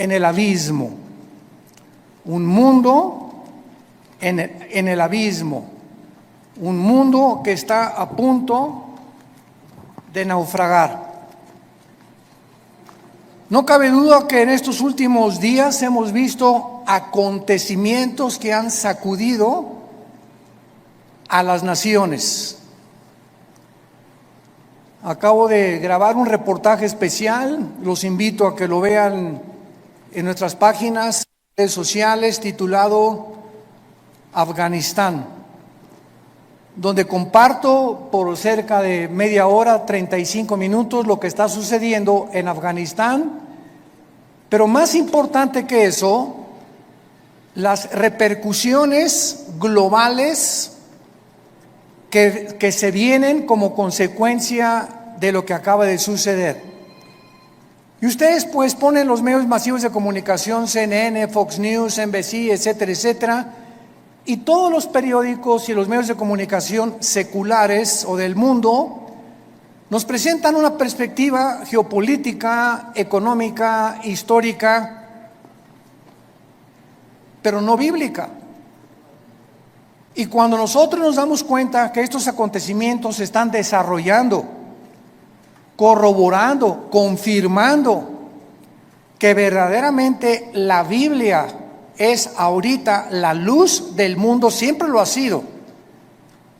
en el abismo. Un mundo en el abismo. Un mundo que está a punto de naufragar. No cabe duda que en estos últimos días hemos visto acontecimientos que han sacudido a las naciones. Acabo de grabar un reportaje especial, los invito a que lo vean en nuestras páginas, redes sociales, titulado Afganistán, donde comparto por cerca de media hora, 35 minutos, lo que está sucediendo en Afganistán, pero más importante que eso, las repercusiones globales que se vienen como consecuencia de lo que acaba de suceder. Y ustedes pues ponen los medios masivos de comunicación, CNN, Fox News, NBC, etcétera, etcétera, y todos los periódicos y los medios de comunicación seculares o del mundo nos presentan una perspectiva geopolítica, económica, histórica, pero no bíblica. Y cuando nosotros nos damos cuenta que estos acontecimientos se están desarrollando, corroborando, confirmando que verdaderamente la Biblia es ahorita la luz del mundo, siempre lo ha sido,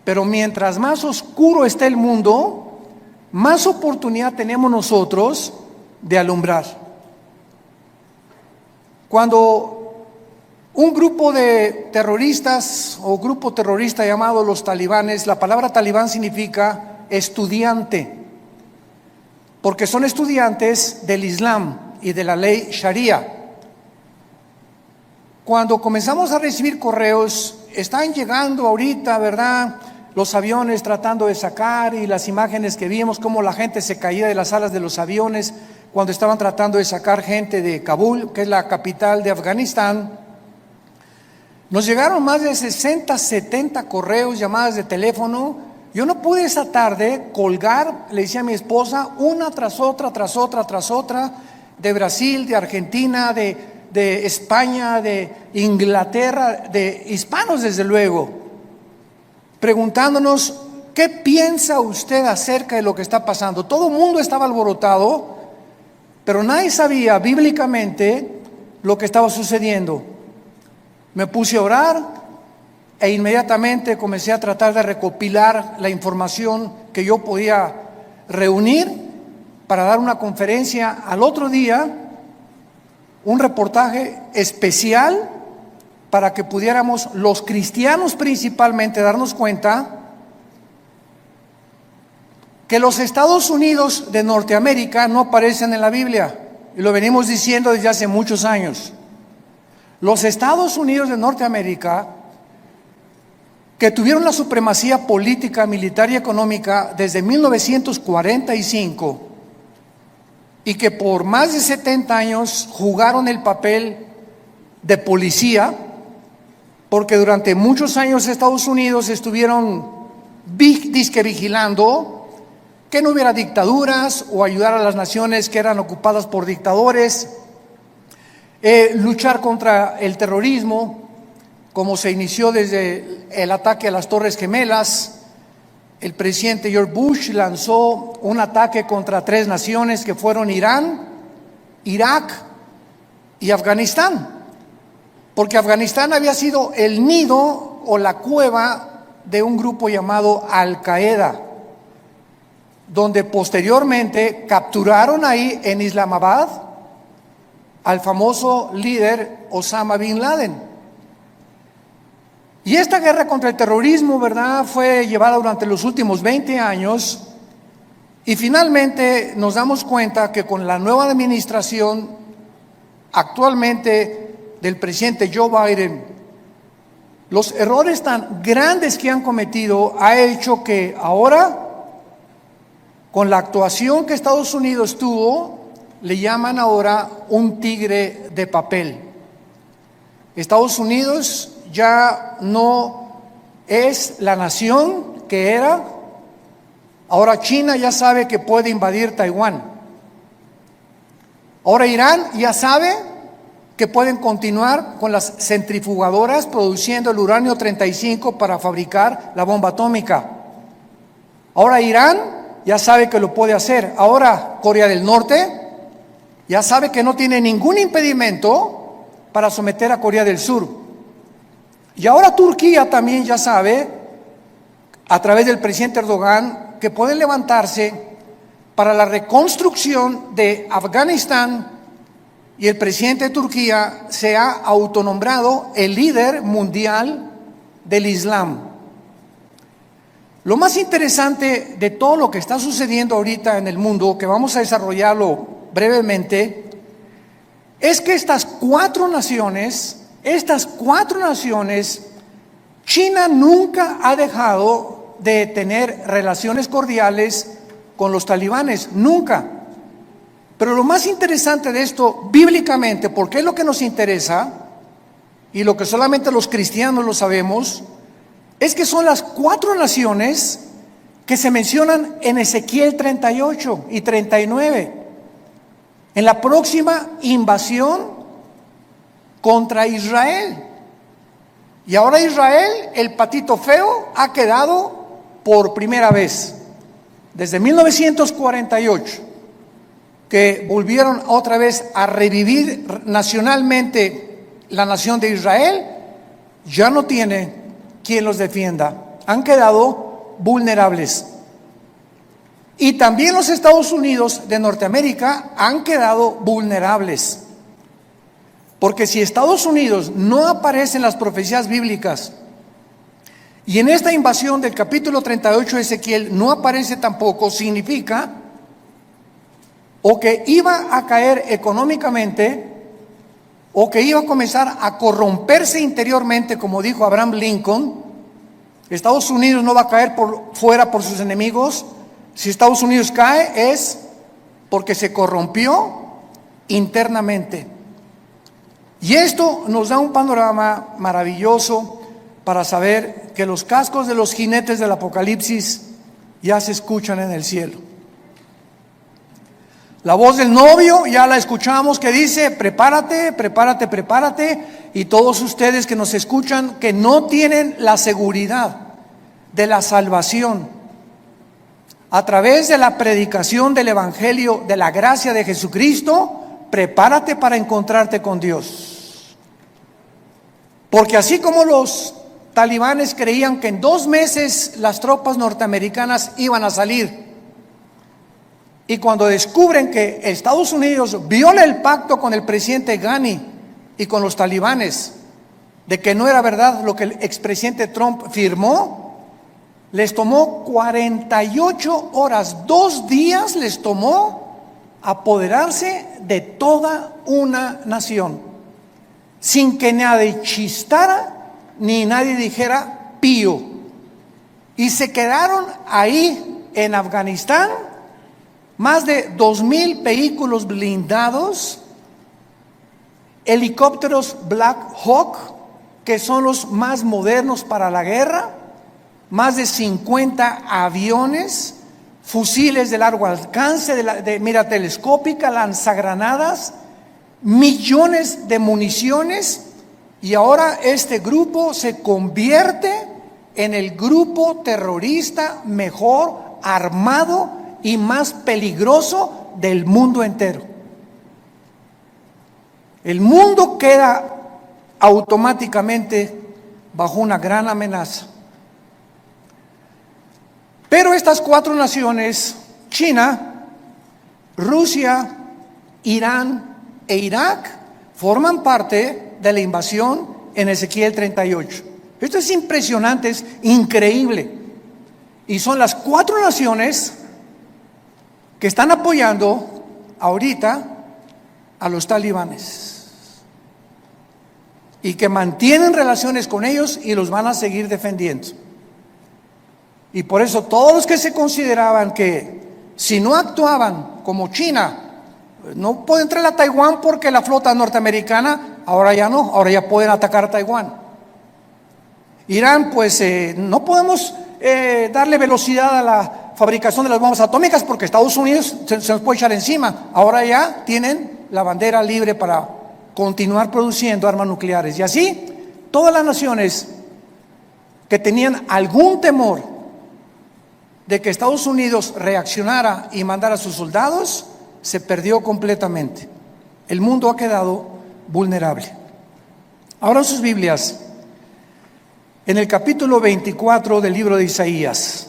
pero mientras más oscuro esté el mundo, más oportunidad tenemos nosotros de alumbrar. Cuando un grupo de terroristas o grupo terrorista llamado los talibanes, la palabra talibán significa estudiante, porque son estudiantes del Islam y de la ley Sharia. Cuando comenzamos a recibir correos, están llegando ahorita, ¿verdad?, los aviones tratando de sacar, y las imágenes que vimos, cómo la gente se caía de las alas de los aviones cuando estaban tratando de sacar gente de Kabul, que es la capital de Afganistán. Nos llegaron más de 60, 70 correos, llamadas de teléfono. Yo no pude esa tarde colgar, le decía a mi esposa, una tras otra, de Brasil, de Argentina, de España, de Inglaterra, de hispanos desde luego, preguntándonos, ¿qué piensa usted acerca de lo que está pasando? Todo el mundo estaba alborotado, pero nadie sabía bíblicamente lo que estaba sucediendo. Me puse a orar e inmediatamente comencé a tratar de recopilar la información que yo podía reunir para dar una conferencia al otro día, un reportaje especial para que pudiéramos los cristianos principalmente darnos cuenta que los Estados Unidos de Norteamérica no aparecen en la Biblia, y lo venimos diciendo desde hace muchos años. Los Estados Unidos de Norteamérica, que tuvieron la supremacía política, militar y económica desde 1945, y que por más de 70 años jugaron el papel de policía, porque durante muchos años Estados Unidos estuvieron disque vigilando que no hubiera dictaduras o ayudar a las naciones que eran ocupadas por dictadores, luchar contra el terrorismo, como se inició desde el ataque a las Torres Gemelas. El presidente George Bush lanzó un ataque contra 3 naciones que fueron Irán, Irak y Afganistán, porque Afganistán había sido el nido o la cueva de un grupo llamado Al-Qaeda, donde posteriormente capturaron ahí en Islamabad al famoso líder Osama Bin Laden. Y esta guerra contra el terrorismo, ¿verdad?, fue llevada durante los últimos 20 años, y finalmente nos damos cuenta que con la nueva administración actualmente del presidente Joe Biden, los errores tan grandes que han cometido ha hecho que ahora, con la actuación que Estados Unidos tuvo, le llaman ahora un tigre de papel. Estados Unidos ya no es la nación que era. Ahora China ya sabe que puede invadir Taiwán. Ahora Irán ya sabe que pueden continuar con las centrifugadoras produciendo el uranio 35 para fabricar la bomba atómica. Ahora Irán ya sabe que lo puede hacer. Ahora Corea del Norte ya sabe que no tiene ningún impedimento para someter a Corea del Sur. Y ahora Turquía también ya sabe, a través del presidente Erdogan, que pueden levantarse para la reconstrucción de Afganistán, y el presidente de Turquía se ha autonombrado el líder mundial del Islam. Lo más interesante de todo lo que está sucediendo ahorita en el mundo, que vamos a desarrollarlo brevemente, es que estas cuatro naciones, China nunca ha dejado de tener relaciones cordiales con los talibanes, nunca. Pero lo más interesante de esto, bíblicamente, porque es lo que nos interesa, y lo que solamente los cristianos lo sabemos, es que son las cuatro naciones que se mencionan en Ezequiel 38 y 39, en la próxima invasión contra Israel. Y ahora Israel, el patito feo, ha quedado por primera vez, desde 1948, que volvieron otra vez a revivir nacionalmente la nación de Israel, ya no tiene quien los defienda. Han quedado vulnerables. Y también los Estados Unidos de Norteamérica han quedado vulnerables. Porque si Estados Unidos no aparece en las profecías bíblicas, y en esta invasión del capítulo 38 de Ezequiel no aparece tampoco, significa o que iba a caer económicamente, o que iba a comenzar a corromperse interiormente, como dijo Abraham Lincoln. Estados Unidos no va a caer por fuera por sus enemigos. Si Estados Unidos cae es porque se corrompió internamente. Y esto nos da un panorama maravilloso para saber que los cascos de los jinetes del Apocalipsis ya se escuchan en el cielo. La voz del novio ya la escuchamos, que dice: prepárate, prepárate, prepárate. Y todos ustedes que nos escuchan, que no tienen la seguridad de la salvación a través de la predicación del evangelio de la gracia de Jesucristo, prepárate para encontrarte con Dios. Porque así como los talibanes creían que en 2 meses las tropas norteamericanas iban a salir, y cuando descubren que Estados Unidos viola el pacto con el presidente Ghani y con los talibanes, de que no era verdad lo que el expresidente Trump firmó, les tomó 48 horas, 2 días les tomó apoderarse de toda una nación, sin que nadie chistara ni nadie dijera pío. Y se quedaron ahí en Afganistán más de 2,000 vehículos blindados, helicópteros Black Hawk, que son los más modernos para la guerra, más de 50 aviones, fusiles de largo alcance, de mira telescópica, lanzagranadas, millones de municiones. Y ahora este grupo se convierte en el grupo terrorista mejor armado y más peligroso del mundo entero. El mundo queda automáticamente bajo una gran amenaza. Pero estas 4 naciones, China, Rusia, Irán e Irak, forman parte de la invasión en Ezequiel 38. Esto es impresionante, es increíble. Y son las 4 naciones que están apoyando ahorita a los talibanes y que mantienen relaciones con ellos y los van a seguir defendiendo. Y por eso todos los que se consideraban que si no actuaban como China, no puede entrar a Taiwán porque la flota norteamericana, ahora ya no, ahora ya pueden atacar a Taiwán. Irán, pues no podemos darle velocidad a la fabricación de las bombas atómicas porque Estados Unidos se nos puede echar encima. Ahora ya tienen la bandera libre para continuar produciendo armas nucleares. Y así, todas las naciones que tenían algún temor de que Estados Unidos reaccionara y mandara a sus soldados, se perdió completamente. El mundo ha quedado vulnerable. Ahora sus Biblias, en el capítulo 24 del libro de Isaías.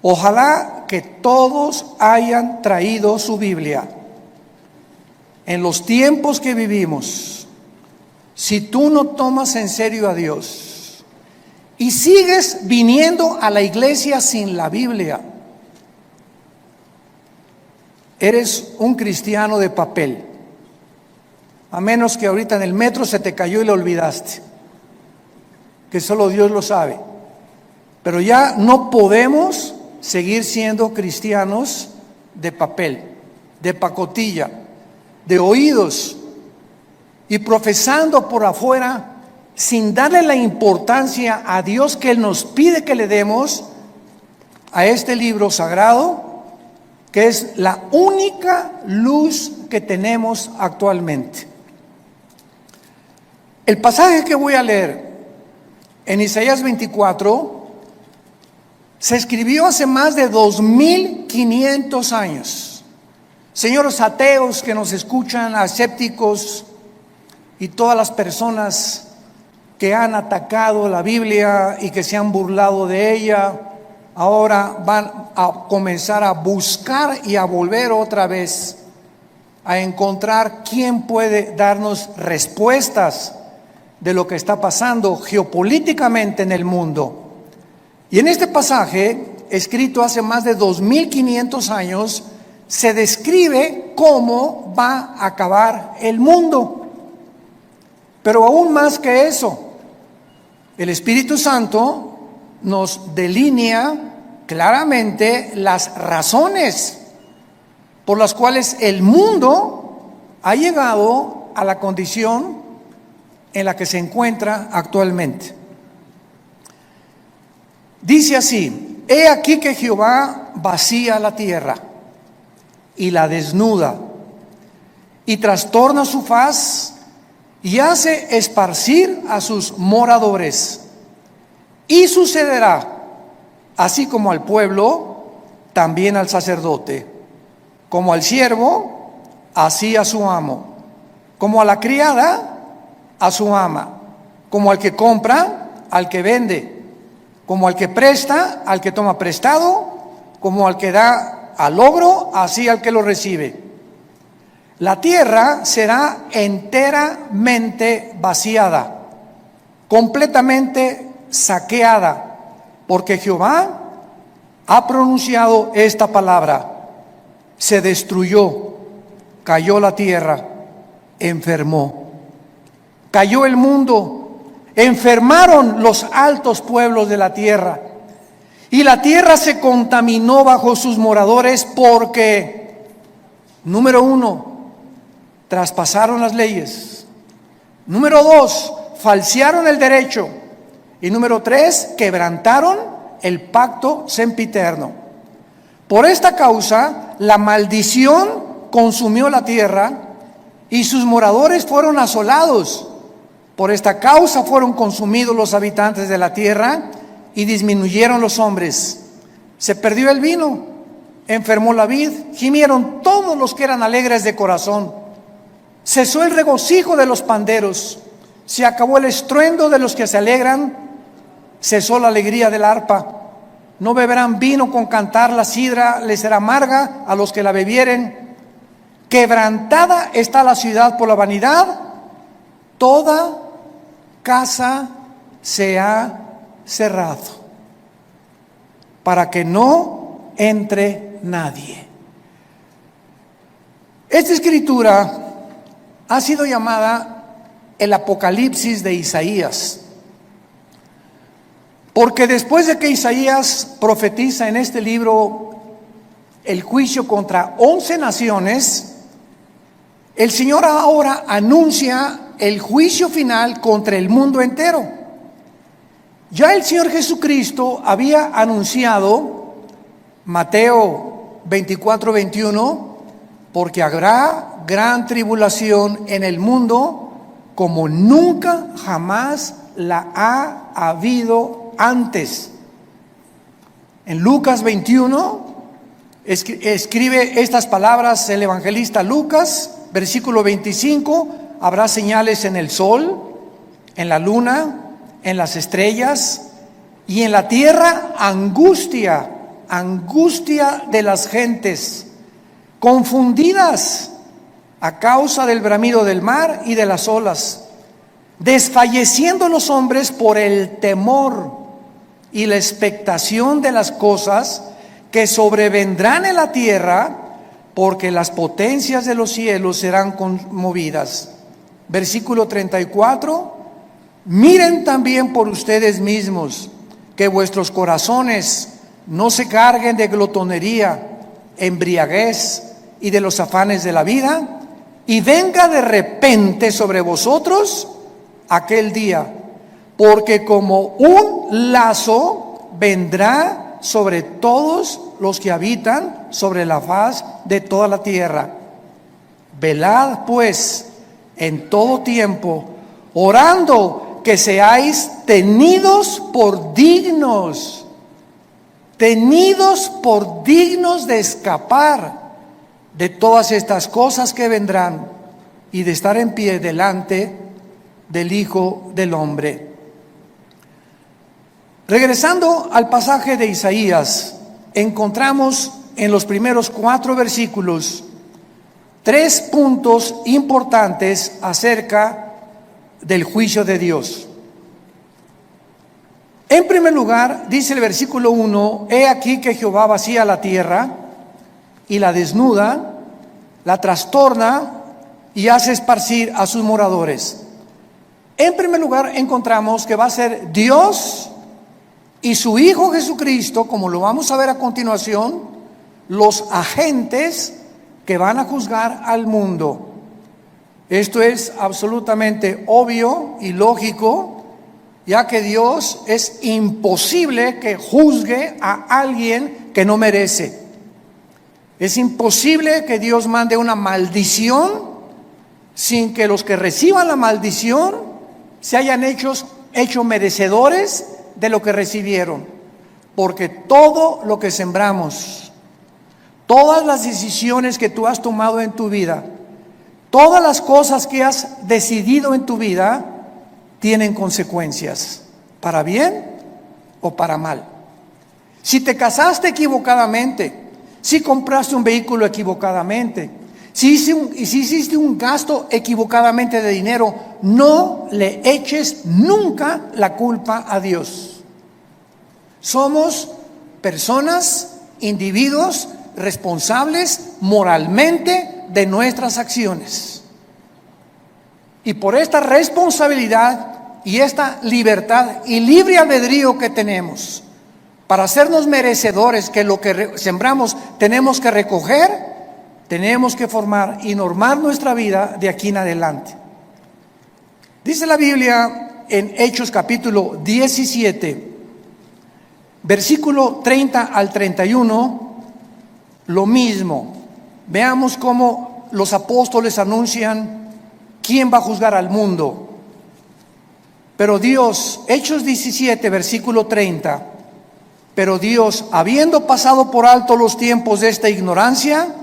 Ojalá que todos hayan traído su Biblia. En los tiempos que vivimos, si tú no tomas en serio a Dios y sigues viniendo a la iglesia sin la Biblia, eres un cristiano de papel. A menos que ahorita en el metro se te cayó y lo olvidaste, que solo Dios lo sabe. Pero ya no podemos seguir siendo cristianos de papel, de pacotilla, de oídos, y profesando por afuera sin darle la importancia a Dios que Él nos pide que le demos a este libro sagrado, que es la única luz que tenemos actualmente. El pasaje que voy a leer en Isaías 24 se escribió hace más de 2500 años. Señores ateos que nos escuchan, escépticos y todas las personas que han atacado la Biblia y que se han burlado de ella, ahora van a comenzar a buscar y a volver otra vez a encontrar quién puede darnos respuestas de lo que está pasando geopolíticamente en el mundo. Y en este pasaje, escrito hace más de 2500 años, se describe cómo va a acabar el mundo. Pero aún más que eso, el Espíritu Santo nos delinea claramente las razones por las cuales el mundo ha llegado a la condición en la que se encuentra actualmente. Dice así: he aquí que Jehová vacía la tierra y la desnuda, y trastorna su faz, y hace esparcir a sus moradores. Y sucederá, así como al pueblo, también al sacerdote, como al siervo, así a su amo, como a la criada, a su ama, como al que compra, al que vende, como al que presta, al que toma prestado, como al que da al logro, así al que lo recibe. La tierra será enteramente vaciada, completamente saqueada, porque Jehová ha pronunciado esta palabra: se destruyó, cayó la tierra, enfermó. Cayó el mundo, enfermaron los altos pueblos de la tierra, y la tierra se contaminó bajo sus moradores porque, número 1, traspasaron las leyes. Número 2, falsearon el derecho. Y número 3, quebrantaron el pacto sempiterno. Por esta causa, la maldición consumió la tierra y sus moradores fueron asolados. Por esta causa fueron consumidos los habitantes de la tierra y disminuyeron los hombres. Se perdió el vino, enfermó la vid, gimieron todos los que eran alegres de corazón. Cesó el regocijo de los panderos, se acabó el estruendo de los que se alegran, cesó la alegría del arpa. No beberán vino con cantar, la sidra les será amarga a los que la bebieren. Quebrantada está la ciudad por la vanidad, toda casa se ha cerrado, para que no entre nadie. Esta escritura ha sido llamada el Apocalipsis de Isaías, porque después de que Isaías profetiza en este libro el juicio contra 11 naciones, el Señor ahora anuncia el juicio final contra el mundo entero. Ya el Señor Jesucristo había anunciado, Mateo 24:21, porque habrá gran tribulación en el mundo como nunca jamás la ha habido antes. En Lucas 21 escribe estas palabras el evangelista Lucas, versículo 25: habrá señales en el sol, en la luna, en las estrellas, y en la tierra angustia de las gentes, confundidas a causa del bramido del mar y de las olas, desfalleciendo los hombres por el temor y la expectación de las cosas que sobrevendrán en la tierra, porque las potencias de los cielos serán conmovidas. Versículo 34: miren también por ustedes mismos, que vuestros corazones no se carguen de glotonería, embriaguez y de los afanes de la vida, y venga de repente sobre vosotros aquel día, porque como un lazo vendrá sobre todos los que habitan sobre la faz de toda la tierra. Velad pues en todo tiempo, orando que seáis tenidos por dignos de escapar de todas estas cosas que vendrán y de estar en pie delante del Hijo del Hombre. Regresando al pasaje de Isaías, encontramos en los primeros 4 versículos 3 puntos importantes acerca del juicio de Dios. En primer lugar, dice el versículo 1: he aquí que Jehová vacía la tierra y la desnuda, la trastorna y hace esparcir a sus moradores. En primer lugar, encontramos que va a ser Dios y su Hijo Jesucristo, como lo vamos a ver a continuación, los agentes que van a juzgar al mundo. Esto es absolutamente obvio y lógico, ya que Dios es imposible que juzgue a alguien que no merece. Es imposible que Dios mande una maldición sin que los que reciban la maldición se hayan hecho merecedores de lo que recibieron. Porque todo lo que sembramos, todas las decisiones que tú has tomado en tu vida, todas las cosas que has decidido en tu vida, tienen consecuencias, para bien o para mal. Si te casaste equivocadamente, si compraste un vehículo equivocadamente, si hiciste un gasto equivocadamente de dinero, no le eches nunca la culpa a Dios. Somos personas, individuos responsables moralmente de nuestras acciones. Y por esta responsabilidad y esta libertad y libre albedrío que tenemos para hacernos merecedores que lo que sembramos tenemos que recoger, tenemos que formar y normar nuestra vida de aquí en adelante. Dice la Biblia en Hechos capítulo 17, versículo 30 al 31, lo mismo. Veamos cómo los apóstoles anuncian quién va a juzgar al mundo. Pero Dios, Hechos 17, versículo 30, pero Dios, habiendo pasado por alto los tiempos de esta ignorancia,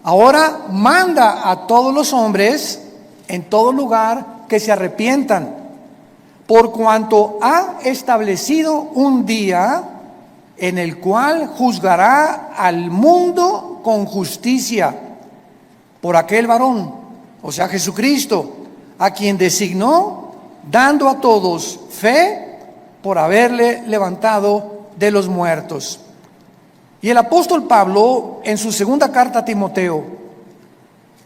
ahora manda a todos los hombres en todo lugar que se arrepientan, por cuanto ha establecido un día en el cual juzgará al mundo con justicia por aquel varón, o sea Jesucristo, a quien designó, dando a todos fe por haberle levantado de los muertos. Y el apóstol Pablo, en su segunda carta a Timoteo,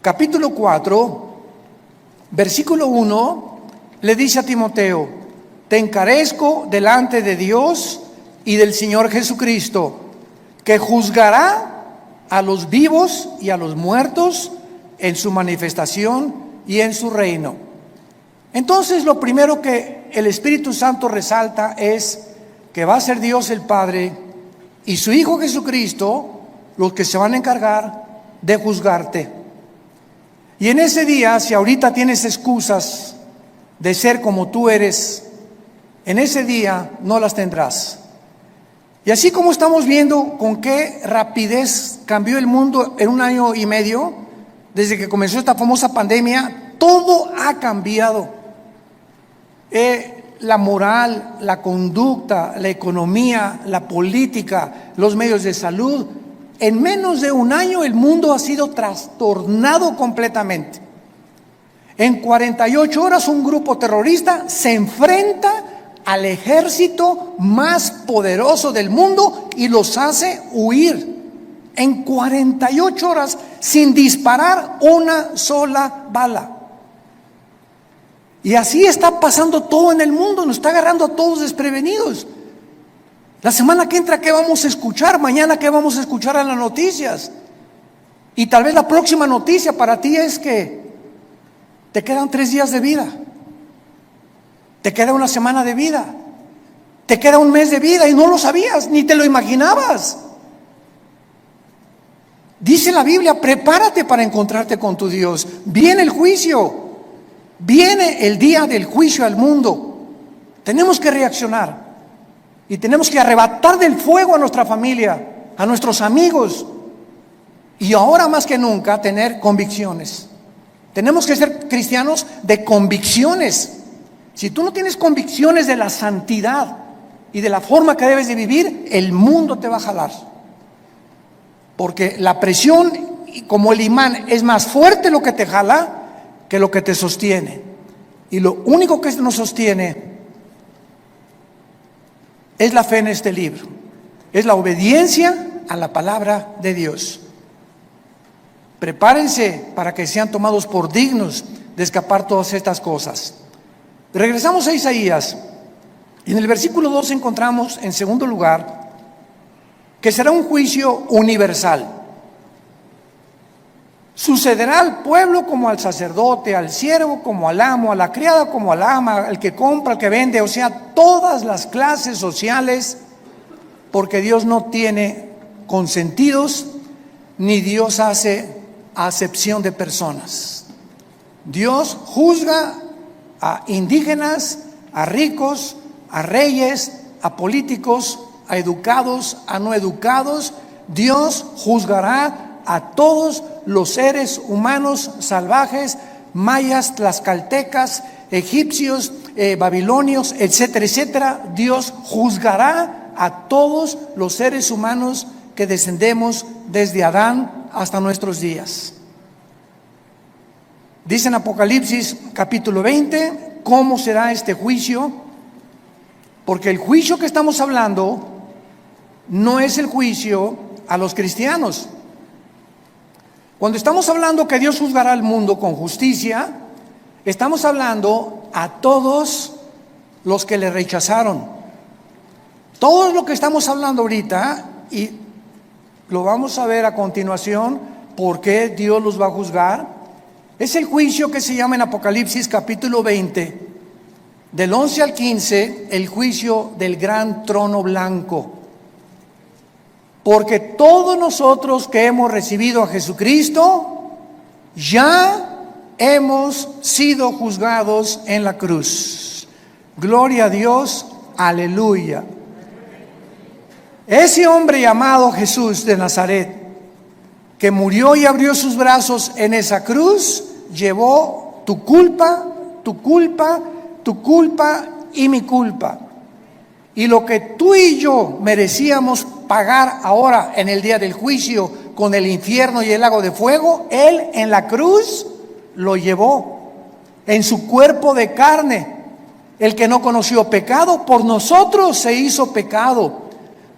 capítulo 4, versículo 1, le dice a Timoteo: te encarezco delante de Dios y del Señor Jesucristo, que juzgará a los vivos y a los muertos en su manifestación y en su reino. Entonces, lo primero que el Espíritu Santo resalta es que va a ser Dios el Padre y su Hijo Jesucristo los que se van a encargar de juzgarte. Y en ese día, si ahorita tienes excusas de ser como tú eres, en ese día no las tendrás. Y así como estamos viendo con qué rapidez cambió el mundo en 1 año y medio, desde que comenzó esta famosa pandemia, todo ha cambiado. La moral, la conducta, la economía, la política, los medios de salud. En menos de 1 año el mundo ha sido trastornado completamente. En 48 horas un grupo terrorista se enfrenta al ejército más poderoso del mundo y los hace huir. En 48 horas sin disparar una sola bala. Y así está pasando todo en el mundo, nos está agarrando a todos desprevenidos. La semana que entra, ¿qué vamos a escuchar? Mañana, ¿qué vamos a escuchar en las noticias? Y tal vez la próxima noticia para ti es que te quedan 3 días de vida, te queda 1 semana de vida, te queda 1 mes de vida y no lo sabías, ni te lo imaginabas. Dice la Biblia, prepárate para encontrarte con tu Dios. Viene el juicio, viene el día del juicio al mundo. Tenemos que reaccionar y tenemos que arrebatar del fuego a nuestra familia, a nuestros amigos, y ahora más que nunca tener convicciones. Tenemos que ser cristianos de convicciones. Si tú no tienes convicciones de la santidad y de la forma que debes de vivir, el mundo te va a jalar. Porque la presión, como el imán, es más fuerte lo que te jala que lo que te sostiene. Y lo único que nos sostiene es la fe en este libro, es la obediencia a la palabra de Dios. Prepárense para que sean tomados por dignos de escapar todas estas cosas. Regresamos a Isaías, y en el versículo 2 encontramos, en segundo lugar, que será un juicio universal. Sucederá al pueblo como al sacerdote, al siervo como al amo, a la criada como al ama, al que compra, al que vende, o sea, todas las clases sociales, porque Dios no tiene consentidos, ni Dios hace acepción de personas. Dios juzga a indígenas, a ricos, a reyes, a políticos, a educados, a no educados. Dios juzgará a todos los seres humanos salvajes, mayas, tlaxcaltecas, egipcios, babilonios, etcétera, etcétera. Dios juzgará a todos los seres humanos que descendemos desde Adán hasta nuestros días. Dice en Apocalipsis capítulo 20 cómo será este juicio, porque el juicio que estamos hablando no es el juicio a los cristianos. Cuando estamos hablando que Dios juzgará al mundo con justicia, estamos hablando a todos los que le rechazaron. Todo lo que estamos hablando ahorita, y lo vamos a ver a continuación, por qué Dios los va a juzgar, es el juicio que se llama en Apocalipsis capítulo 20, del 11 al 15, el juicio del gran trono blanco. Porque todos nosotros que hemos recibido a Jesucristo, ya hemos sido juzgados en la cruz. Gloria a Dios, aleluya. Ese hombre llamado Jesús de Nazaret, que murió y abrió sus brazos en esa cruz, llevó tu culpa, tu culpa, tu culpa y mi culpa. Y lo que tú y yo merecíamos pagar ahora en el día del juicio con el infierno y el lago de fuego, Él en la cruz lo llevó en su cuerpo de carne. El que no conoció pecado, por nosotros se hizo pecado,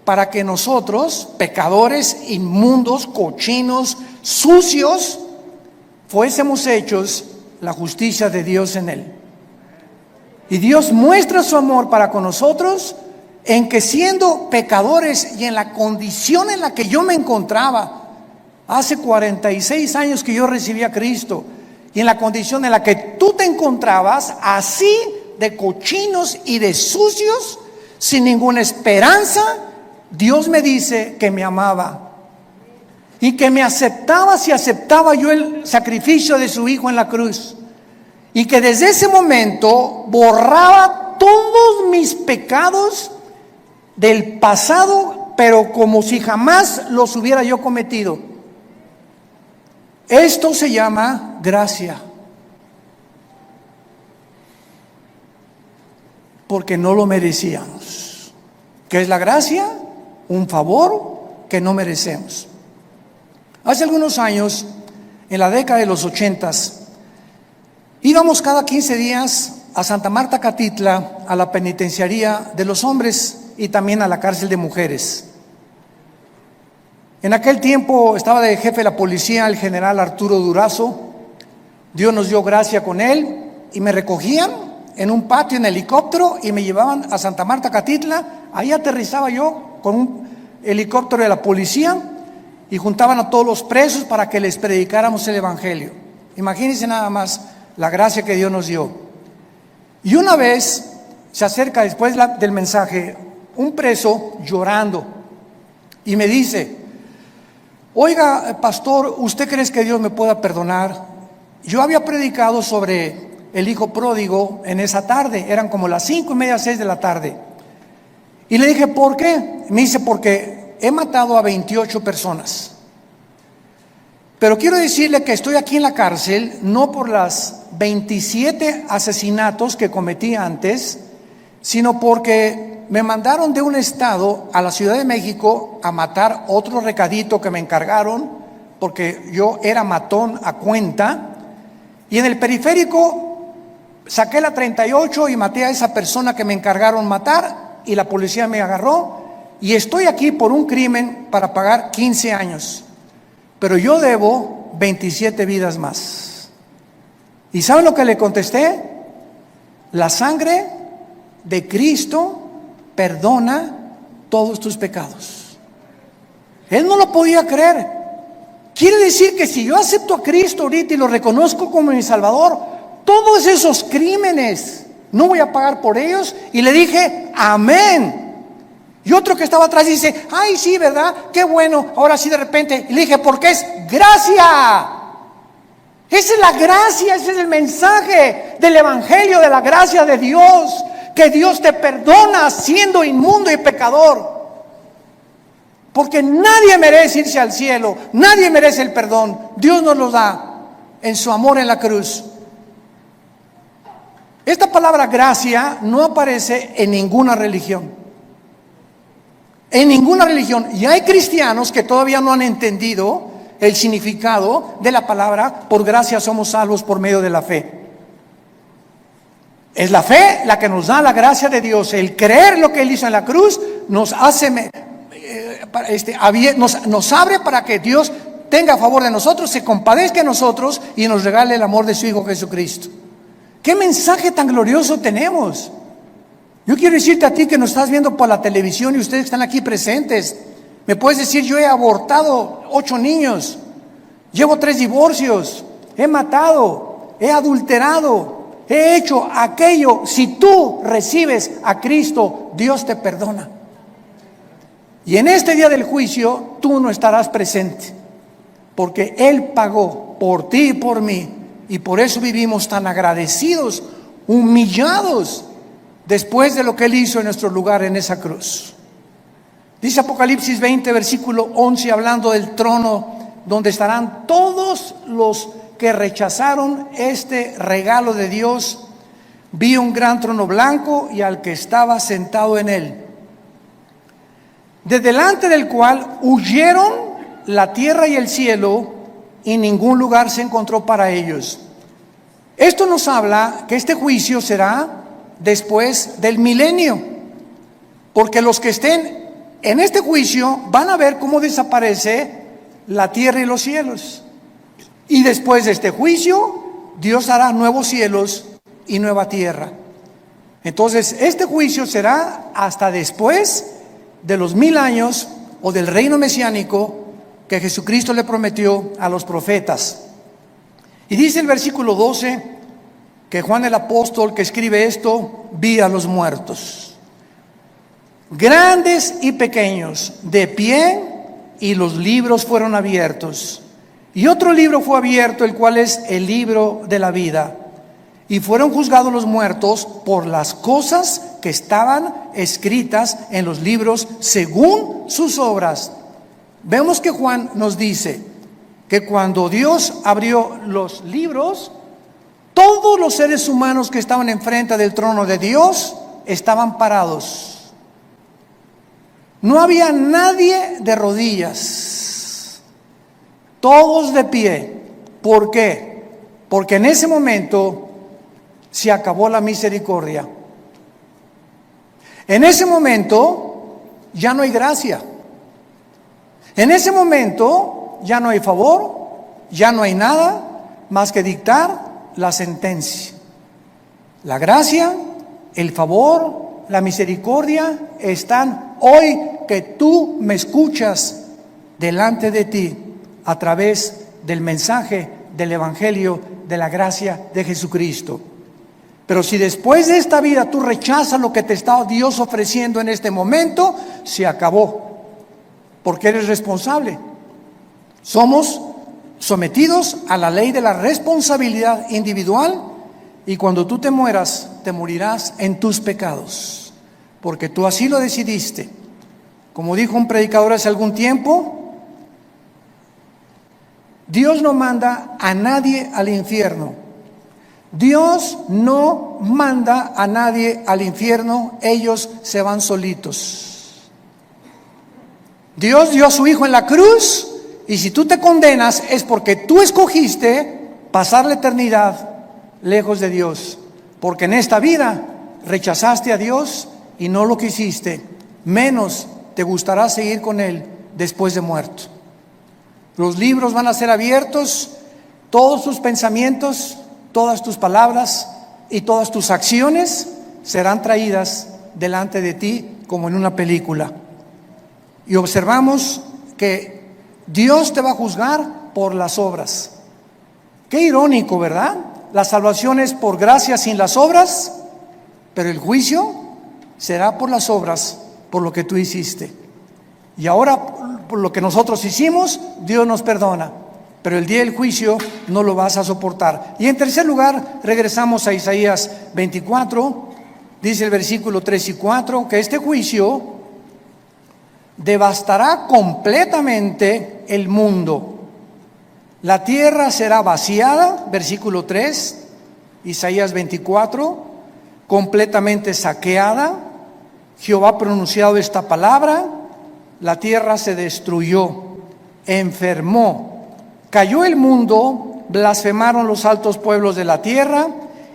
para que nosotros, pecadores, inmundos, cochinos, sucios, fuésemos hechos la justicia de Dios en Él. Y Dios muestra su amor para con nosotros en que, siendo pecadores y en la condición en la que yo me encontraba hace 46 años que yo recibí a Cristo, y en la condición en la que tú te encontrabas, así de cochinos y de sucios, sin ninguna esperanza, Dios me dice que me amaba y que me aceptaba si aceptaba yo el sacrificio de su Hijo en la cruz, y que desde ese momento borraba todos mis pecados del pasado, pero como si jamás los hubiera yo cometido. Esto se llama gracia, porque no lo merecíamos. ¿Qué es la gracia? Un favor que no merecemos. Hace algunos años, en la década de los 80s, íbamos cada 15 días a Santa Marta, Catitla, a la penitenciaría de los hombres y también a la cárcel de mujeres. En aquel tiempo estaba de jefe de la policía el general Arturo Durazo. Dios nos dio gracia con él y me recogían en un patio en helicóptero y me llevaban a Santa Marta, Catitla. Ahí aterrizaba yo con un helicóptero de la policía y juntaban a todos los presos para que les predicáramos el evangelio. Imagínense nada más la gracia que Dios nos dio. Y una vez se acerca después del mensaje un preso llorando y me dice: oiga, pastor, ¿usted cree que Dios me pueda perdonar? Yo había predicado sobre el hijo pródigo en esa tarde, eran como las 5:30, 6 de la tarde. Y le dije, ¿por qué? Me dice, porque he matado a 28 personas. Pero quiero decirle que estoy aquí en la cárcel no por las 27 asesinatos que cometí antes, sino porque me mandaron de un estado a la Ciudad de México a matar otro recadito que me encargaron, porque yo era matón a cuenta, y en el periférico saqué la 38 y maté a esa persona que me encargaron matar, y la policía me agarró, y estoy aquí por un crimen para pagar 15 años, pero yo debo 27 vidas más. ¿Y saben lo que le contesté? La sangre de Cristo perdona todos tus pecados. Él no lo podía creer. Quiere decir que si yo acepto a Cristo ahorita y lo reconozco como mi Salvador, todos esos crímenes no voy a pagar por ellos. Y le dije, amén. Y otro que estaba atrás dice, ay, sí, ¿verdad? Qué bueno, ahora sí de repente. Y le dije, porque es gracia. Esa es la gracia, ese es el mensaje del evangelio, de la gracia de Dios. Que Dios te perdona siendo inmundo y pecador. Porque nadie merece irse al cielo, nadie merece el perdón. Dios nos lo da en su amor en la cruz. Esta palabra gracia no aparece en ninguna religión. En ninguna religión. Y hay cristianos que todavía no han entendido el significado de la palabra por gracia somos salvos por medio de la fe. Es la fe la que nos da la gracia de Dios. El creer lo que Él hizo en la cruz nos hace, nos abre para que Dios tenga a favor de nosotros, se compadezca de nosotros y nos regale el amor de su Hijo Jesucristo. ¿Qué mensaje tan glorioso tenemos? Yo quiero decirte a ti que nos estás viendo por la televisión y ustedes están aquí presentes. Me puedes decir, yo he abortado 8 niños, llevo 3 divorcios, he matado, he adulterado, he hecho aquello. Si tú recibes a Cristo, Dios te perdona. Y en este día del juicio, tú no estarás presente, porque Él pagó por ti y por mí. Y por eso vivimos tan agradecidos, humillados, después de lo que Él hizo en nuestro lugar en esa cruz. Dice Apocalipsis 20, versículo 11, hablando del trono donde estarán todos los que rechazaron este regalo de Dios. Vi un gran trono blanco y al que estaba sentado en él, de delante del cual huyeron la tierra y el cielo, y ningún lugar se encontró para ellos. Esto nos habla que este juicio será después del milenio, porque los que estén en este juicio van a ver cómo desaparece la tierra y los cielos. Y después de este juicio, Dios hará nuevos cielos y nueva tierra. Entonces, este juicio será hasta después de los 1000 años o del reino mesiánico que Jesucristo le prometió a los profetas. Y dice el versículo 12 que Juan el apóstol que escribe esto, vi a los muertos, grandes y pequeños, de pie y los libros fueron abiertos. Y otro libro fue abierto, el cual es el libro de la vida. Y fueron juzgados los muertos por las cosas que estaban escritas en los libros según sus obras. Vemos que Juan nos dice que cuando Dios abrió los libros, todos los seres humanos que estaban enfrente del trono de Dios estaban parados. No había nadie de rodillas, todos de pie. ¿Por qué? Porque en ese momento se acabó la misericordia. En ese momento ya no hay gracia. En ese momento ya no hay favor, ya no hay nada más que dictar la sentencia. La gracia, el favor, la misericordia están hoy que tú me escuchas delante de ti a través del mensaje del Evangelio de la gracia de Jesucristo. Pero si después de esta vida tú rechazas lo que te está Dios ofreciendo en este momento, se acabó, porque eres responsable. Somos sometidos a la ley de la responsabilidad individual, y cuando tú te mueras, te morirás en tus pecados, porque tú así lo decidiste. Como dijo un predicador hace algún tiempo, Dios no manda a nadie al infierno. Dios no manda a nadie al infierno, ellos se van solitos. Dios dio a su Hijo en la cruz, y si tú te condenas es porque tú escogiste pasar la eternidad lejos de Dios, porque en esta vida rechazaste a Dios y no lo quisiste, menos te gustará seguir con Él después de muerto. Los libros van a ser abiertos, todos tus pensamientos, todas tus palabras y todas tus acciones serán traídas delante de ti como en una película. Y observamos que Dios te va a juzgar por las obras. Qué irónico, ¿verdad? La salvación es por gracia sin las obras, pero el juicio será por las obras, por lo que tú hiciste. Y ahora, por lo que nosotros hicimos, Dios nos perdona, pero el día del juicio no lo vas a soportar. Y en tercer lugar, regresamos a Isaías 24, dice el versículo 3 y 4, que este juicio devastará completamente el mundo. La tierra será vaciada, versículo 3, Isaías 24, completamente saqueada. Jehová ha pronunciado esta palabra: la tierra se destruyó, enfermó, cayó el mundo, blasfemaron los altos pueblos de la tierra,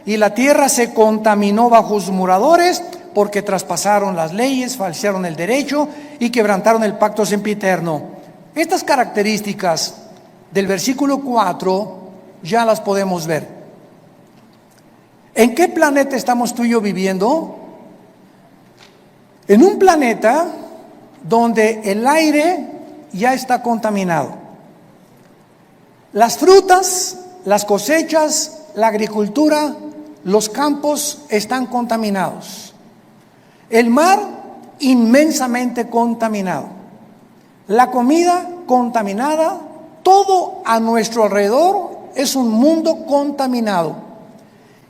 y la tierra se contaminó bajo sus moradores, porque traspasaron las leyes, falsearon el derecho y quebrantaron el pacto sempiterno. Estas características del versículo 4 ya las podemos ver. ¿En qué planeta estamos tú y yo viviendo? En un planeta donde el aire ya está contaminado. Las frutas, las cosechas, la agricultura, los campos están contaminados. El mar inmensamente contaminado. La comida contaminada. Todo a nuestro alrededor es un mundo contaminado.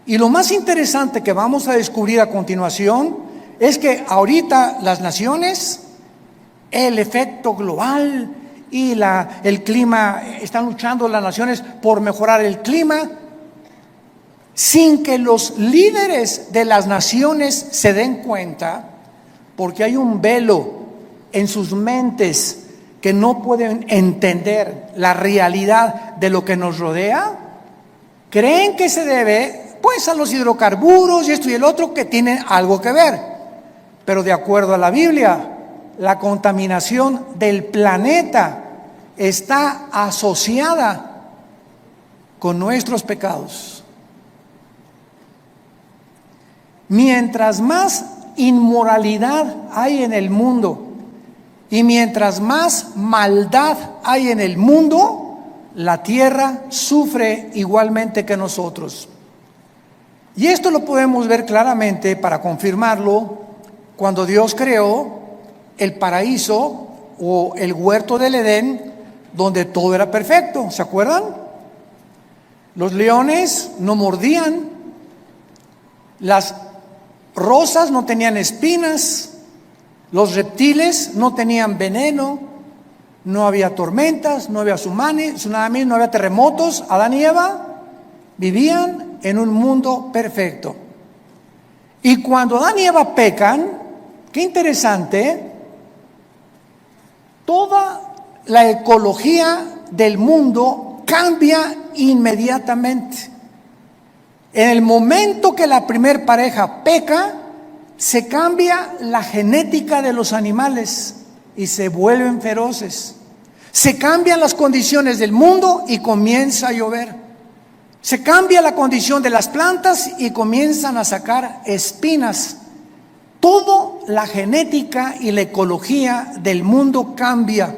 Y lo más interesante que vamos a descubrir a continuación es que ahorita las naciones, el efecto global y el clima, están luchando las naciones por mejorar el clima, sin que los líderes de las naciones se den cuenta, porque hay un velo en sus mentes que no pueden entender la realidad de lo que nos rodea. Creen que se debe pues a los hidrocarburos y esto y el otro, que tienen algo que ver, pero de acuerdo a la Biblia, la contaminación del planeta está asociada con nuestros pecados. Mientras más inmoralidad hay en el mundo y mientras más maldad hay en el mundo, la tierra sufre igualmente que nosotros. Y esto lo podemos ver claramente, para confirmarlo, cuando Dios creó el paraíso o el huerto del Edén, donde todo era perfecto. ¿Se acuerdan? Los leones no mordían, las rosas no tenían espinas, los reptiles no tenían veneno, no había tormentas, no había tsunamis, no había terremotos. Adán y Eva vivían en un mundo perfecto. Y cuando Adán y Eva pecan, qué interesante, toda la ecología del mundo cambia inmediatamente. En el momento que la primer pareja peca, se cambia la genética de los animales y se vuelven feroces. Se cambian las condiciones del mundo y comienza a llover. Se cambia la condición de las plantas y comienzan a sacar espinas. Toda la genética y la ecología del mundo cambia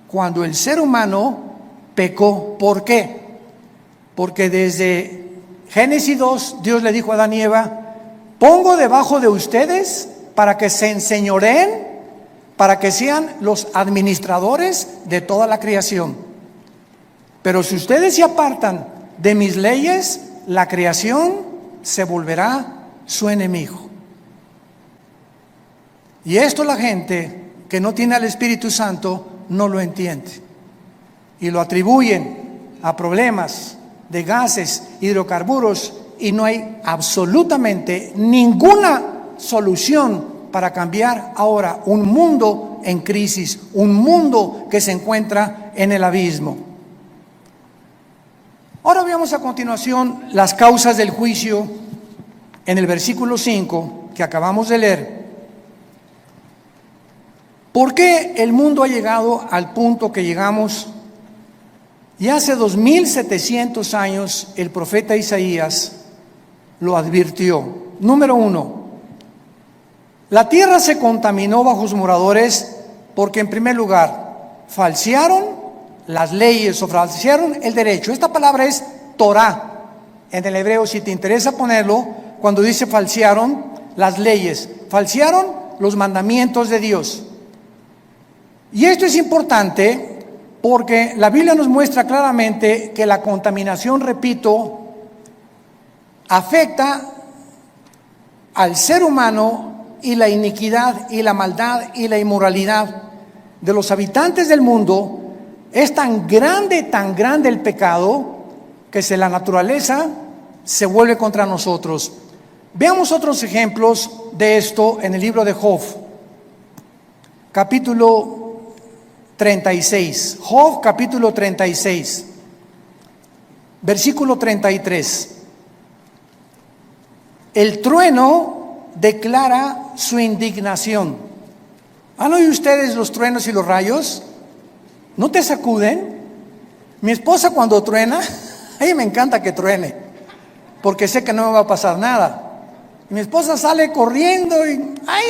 cuando el ser humano pecó. ¿Por qué? Porque desde Génesis 2, Dios le dijo a Adán y Eva: pongo debajo de ustedes para que se enseñoreen, para que sean los administradores de toda la creación. Pero si ustedes se apartan de mis leyes, la creación se volverá su enemigo. Y esto la gente que no tiene al Espíritu Santo no lo entiende. Y lo atribuyen a problemas de gases, hidrocarburos, y no hay absolutamente ninguna solución para cambiar ahora un mundo en crisis, un mundo que se encuentra en el abismo. Ahora veamos a continuación las causas del juicio en el versículo 5 que acabamos de leer. ¿Por qué el mundo ha llegado al punto que llegamos? Y hace 2700 años el profeta Isaías lo advirtió. Número 1, la tierra se contaminó bajo sus moradores porque, en primer lugar, falsearon las leyes o falsearon el derecho. Esta palabra es Torah en el hebreo, si te interesa ponerlo, cuando dice falsearon las leyes, falsearon los mandamientos de Dios. Y esto es importante porque la Biblia nos muestra claramente que la contaminación, repito, afecta al ser humano, y la iniquidad y la maldad y la inmoralidad de los habitantes del mundo es tan grande el pecado, que la naturaleza se vuelve contra nosotros. Veamos otros ejemplos de esto en el libro de Job, capítulo 36. Job, capítulo 36, versículo 33. El trueno declara su indignación. ¿Han oído ustedes los truenos y los rayos? ¿No te sacuden? Mi esposa, cuando truena, a ella me encanta que truene, porque sé que no me va a pasar nada. Y mi esposa sale corriendo y ay,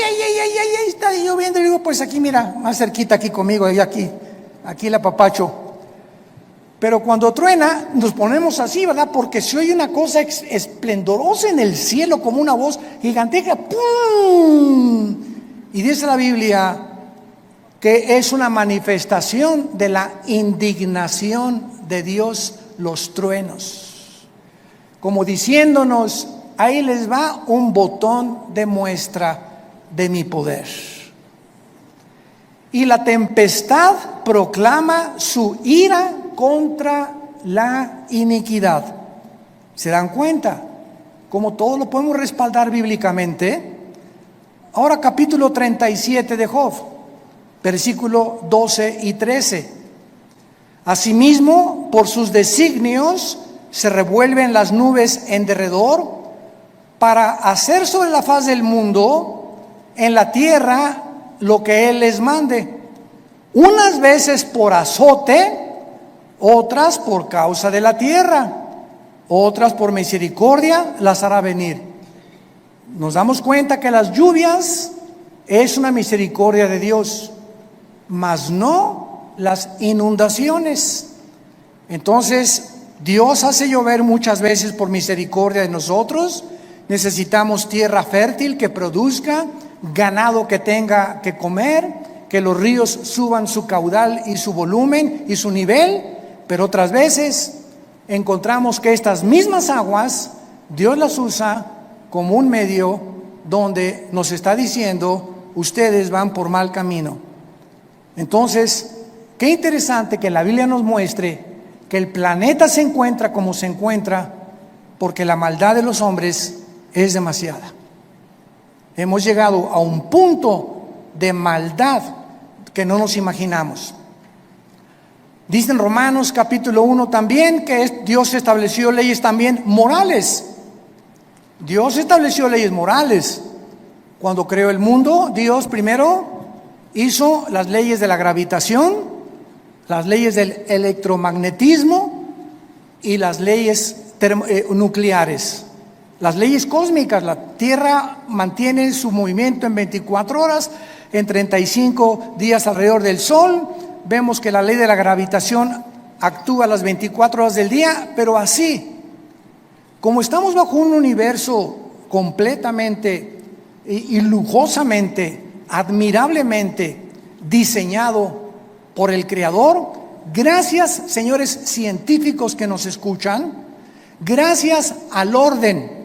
está lloviendo. Y digo, pues aquí, mira, más cerquita aquí conmigo, y aquí la papacho. Pero cuando truena, nos ponemos así, ¿verdad? Porque se oye una cosa esplendorosa en el cielo, como una voz gigantesca. ¡Pum! Y dice la Biblia que es una manifestación de la indignación de Dios, los truenos. Como diciéndonos, ahí les va un botón de muestra de mi poder. Y la tempestad proclama su ira contra la iniquidad. ¿Se dan cuenta? Como todo lo podemos respaldar bíblicamente. Ahora capítulo 37 de Job, versículo 12 y 13. Asimismo, por sus designios se revuelven las nubes en derredor, para hacer sobre la faz del mundo, en la tierra, lo que Él les mande. Unas veces por azote, otras por causa de la tierra, otras por misericordia las hará venir. Nos damos cuenta que las lluvias es una misericordia de Dios, mas no las inundaciones. Entonces, Dios hace llover muchas veces por misericordia de nosotros. Necesitamos tierra fértil que produzca, ganado que tenga que comer, que los ríos suban su caudal y su volumen y su nivel, pero otras veces encontramos que estas mismas aguas Dios las usa como un medio donde nos está diciendo: ustedes van por mal camino. Entonces, qué interesante que la Biblia nos muestre que el planeta se encuentra como se encuentra porque la maldad de los hombres es demasiada. Hemos llegado a un punto de maldad que no nos imaginamos. Dice en Romanos capítulo 1 también que Dios estableció leyes también morales. Dios estableció leyes morales. Cuando creó el mundo, Dios primero hizo las leyes de la gravitación, las leyes del electromagnetismo y las leyes nucleares. Las leyes cósmicas: la Tierra mantiene su movimiento en 24 horas, en 35 días alrededor del Sol. Vemos que la ley de la gravitación actúa las 24 horas del día, pero así, como estamos bajo un universo completamente y lujosamente, admirablemente diseñado por el Creador, gracias, señores científicos que nos escuchan, gracias al orden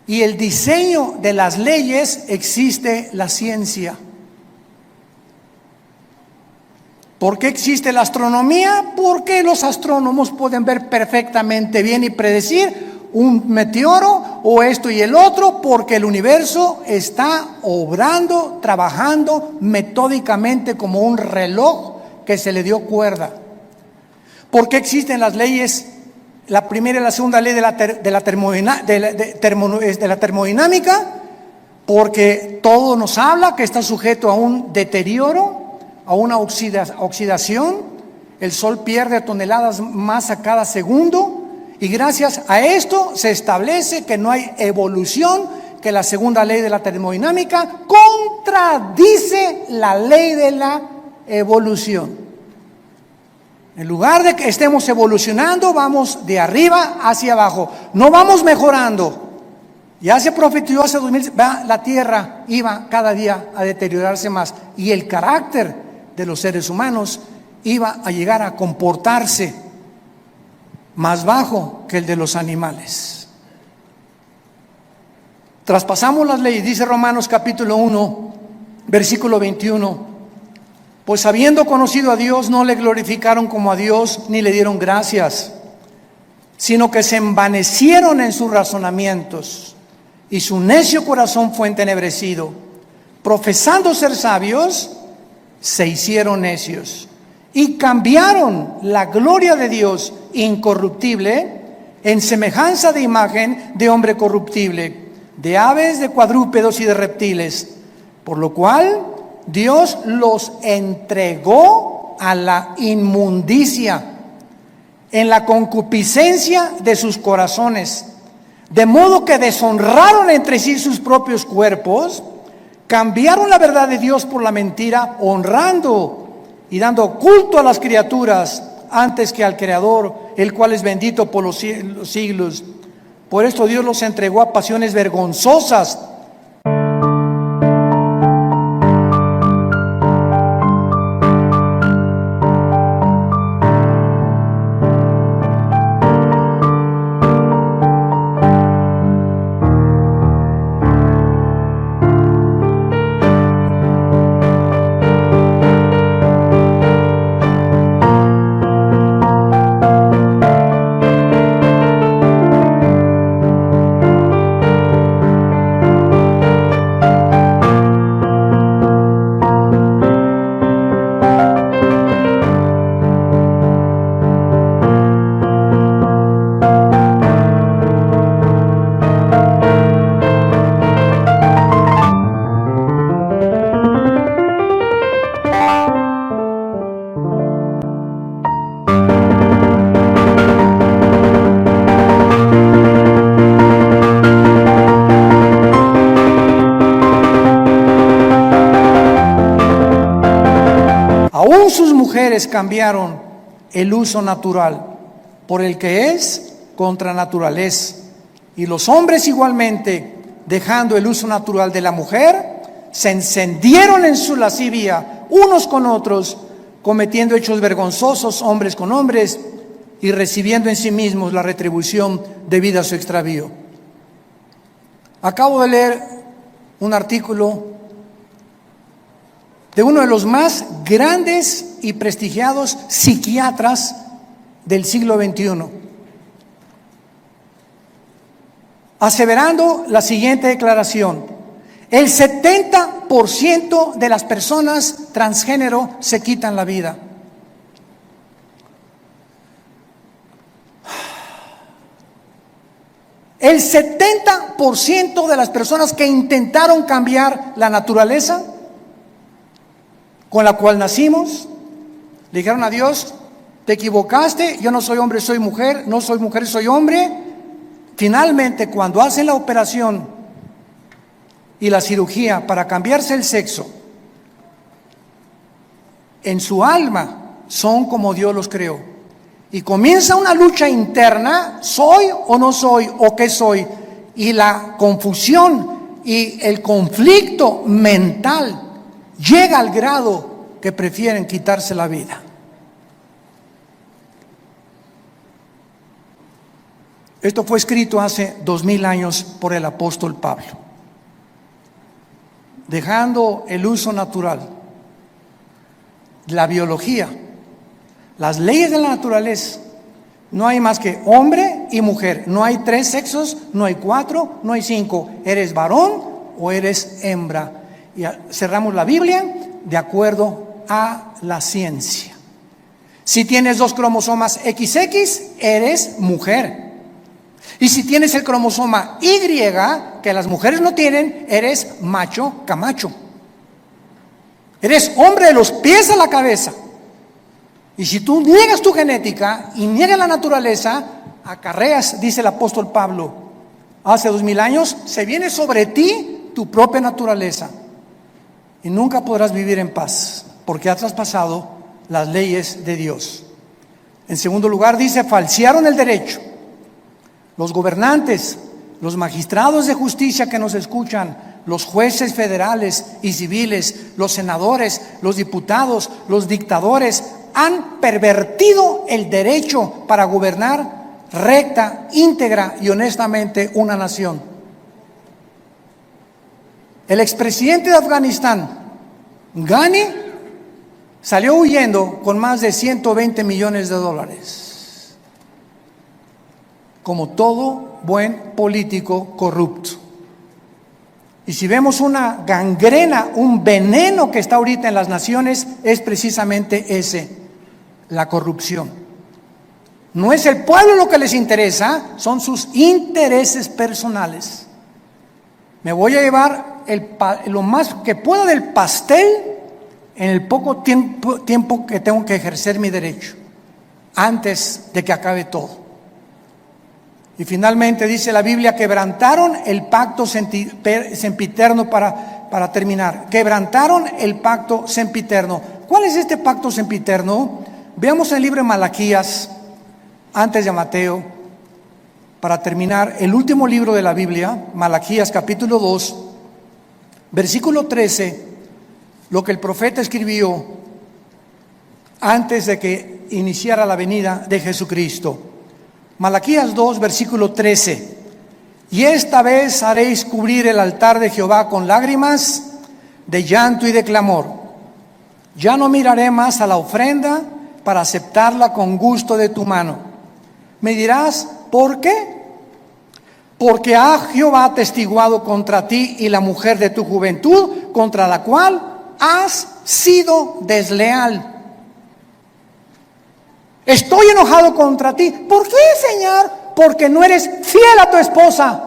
y el diseño de las leyes, existe la ciencia. ¿Por qué existe la astronomía? Porque los astrónomos pueden ver perfectamente bien y predecir un meteoro o esto y el otro, porque el universo está obrando, trabajando metódicamente como un reloj que se le dio cuerda. ¿Por qué existen las leyes? La primera y la segunda ley de la termodinámica, porque todo nos habla que está sujeto a un deterioro, a una oxidación. El Sol pierde toneladas masa cada segundo, y gracias a esto se establece que no hay evolución, que la segunda ley de la termodinámica contradice la ley de la evolución. En lugar de que estemos evolucionando, vamos de arriba hacia abajo, no vamos mejorando. Ya se profetizó hace 2000, la tierra iba cada día a deteriorarse más, y el carácter de los seres humanos iba a llegar a comportarse más bajo que el de los animales. Traspasamos las leyes, dice Romanos capítulo 1, versículo 21. Pues habiendo conocido a Dios, no le glorificaron como a Dios, ni le dieron gracias, sino que se envanecieron en sus razonamientos, y su necio corazón fue entenebrecido. Profesando ser sabios, se hicieron necios, y cambiaron la gloria de Dios incorruptible en semejanza de imagen de hombre corruptible, de aves, de cuadrúpedos y de reptiles, por lo cual Dios los entregó a la inmundicia en la concupiscencia de sus corazones, de modo que deshonraron entre sí sus propios cuerpos, cambiaron la verdad de Dios por la mentira, honrando y dando culto a las criaturas antes que al Creador, el cual es bendito por los siglos. Por esto Dios los entregó a pasiones vergonzosas. Mujeres cambiaron el uso natural por el que es contra naturaleza, y los hombres igualmente, dejando el uso natural de la mujer, se encendieron en su lascivia unos con otros, cometiendo hechos vergonzosos hombres con hombres y recibiendo en sí mismos la retribución debida a su extravío. Acabo de leer un artículo de uno de los más grandes y prestigiados psiquiatras del siglo XXI, aseverando la siguiente declaración: el 70% de las personas transgénero se quitan la vida. El 70% de las personas que intentaron cambiar la naturaleza con la cual nacimos, le dijeron a Dios: te equivocaste, yo no soy hombre, soy mujer, no soy mujer, soy hombre. Finalmente, cuando hacen la operación y la cirugía para cambiarse el sexo, en su alma son como Dios los creó. Y comienza una lucha interna: ¿soy o no soy? ¿O qué soy? Y la confusión y el conflicto mental llega al grado que prefieren quitarse la vida. Esto fue escrito hace 2000 años por el apóstol Pablo, dejando el uso natural, la biología, las leyes de la naturaleza. No hay más que hombre y mujer. No hay 3 sexos, no hay 4, no hay 5. Eres varón o eres hembra. Y cerramos la Biblia de acuerdo a la ciencia. Si tienes 2 cromosomas XX, eres mujer. Y si tienes el cromosoma Y, que las mujeres no tienen, eres macho camacho. Eres hombre de los pies a la cabeza. Y si tú niegas tu genética y niegas la naturaleza, acarreas, dice el apóstol Pablo, hace 2000 años, se viene sobre ti tu propia naturaleza. Y nunca podrás vivir en paz, porque has traspasado las leyes de Dios. En segundo lugar, dice: falsearon el derecho. Los gobernantes, los magistrados de justicia que nos escuchan, los jueces federales y civiles, los senadores, los diputados, los dictadores, han pervertido el derecho para gobernar recta, íntegra y honestamente una nación. El expresidente de Afganistán, Ghani, salió huyendo con más de $120 millones, como todo buen político corrupto. Y si vemos una gangrena, un veneno que está ahorita en las naciones, es precisamente ese: la corrupción. No es el pueblo lo que les interesa, son sus intereses personales. Me voy a llevar lo más que pueda del pastel en el poco tiempo que tengo que ejercer mi derecho, antes de que acabe todo. Y finalmente dice la Biblia: quebrantaron el pacto sempiterno. Para terminar, quebrantaron el pacto sempiterno. ¿Cuál es este pacto sempiterno? Veamos en el libro de Malaquías, antes de Mateo, para terminar, el último libro de la Biblia, Malaquías capítulo 2, versículo 13, lo que el profeta escribió antes de que iniciara la venida de Jesucristo. Malaquías 2, versículo 13: y esta vez haréis cubrir el altar de Jehová con lágrimas, de llanto y de clamor. Ya no miraré más a la ofrenda para aceptarla con gusto de tu mano. Me dirás: ¿por qué? Porque ha Jehová testiguado contra ti y la mujer de tu juventud, contra la cual has sido desleal. Estoy enojado contra ti. ¿Por qué, Señor? Porque no eres fiel a tu esposa.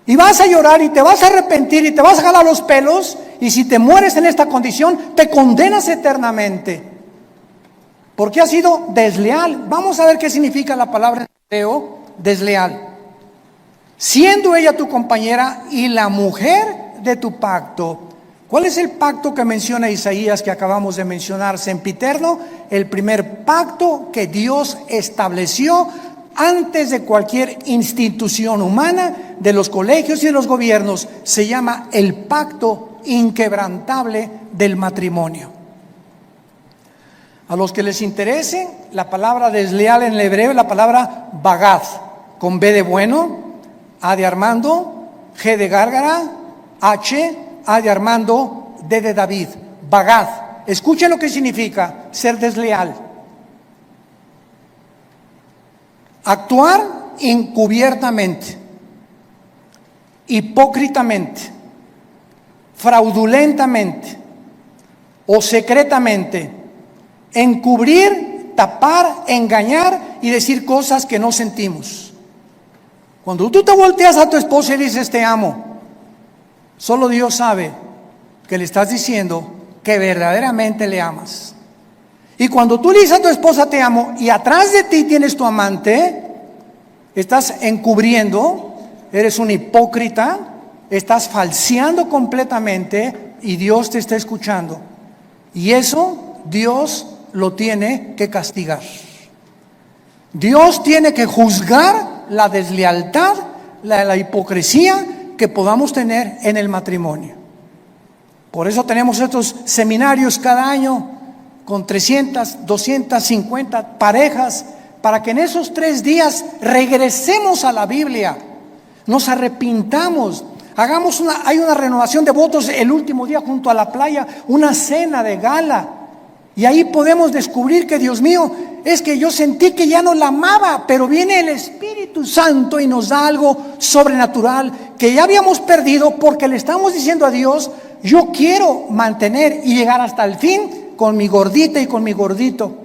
Y vas a llorar y te vas a arrepentir y te vas a jalar los pelos, y si te mueres en esta condición, te condenas eternamente. Porque has sido desleal. Vamos a ver qué significa la palabra en hebreo, desleal. Siendo ella tu compañera y la mujer de tu pacto. ¿Cuál es el pacto que menciona Isaías que acabamos de mencionar? Sempiterno, el primer pacto que Dios estableció antes de cualquier institución humana, de los colegios y de los gobiernos, se llama el pacto inquebrantable del matrimonio. A los que les interese, la palabra desleal en el hebreo es la palabra bagad, con B de bueno, A de Armando, G de Gárgara, H, A de Armando, D de David. Bagad. Escuchen lo que significa ser desleal. Actuar encubiertamente, hipócritamente, fraudulentamente o secretamente, encubrir, tapar, engañar y decir cosas que no sentimos. Cuando tú te volteas a tu esposa y dices te amo, solo Dios sabe que le estás diciendo que verdaderamente le amas. Y cuando tú le dices a tu esposa te amo y atrás de ti tienes tu amante, estás encubriendo, eres un hipócrita, estás falseando completamente y Dios te está escuchando. Y eso Dios lo tiene que castigar. Dios tiene que juzgar la deslealtad, la hipocresía que podamos tener en el matrimonio. Por eso tenemos estos seminarios cada año con 300, 250 parejas, para que en esos 3 días regresemos a la Biblia, nos arrepintamos, hay una renovación de votos el último día junto a la playa, una cena de gala, y ahí podemos descubrir que Dios mío, es que yo sentí que ya no la amaba, pero viene el Espíritu Santo y nos da algo sobrenatural que ya habíamos perdido, porque le estamos diciendo a Dios, yo quiero mantener y llegar hasta el fin con mi gordita y con mi gordito,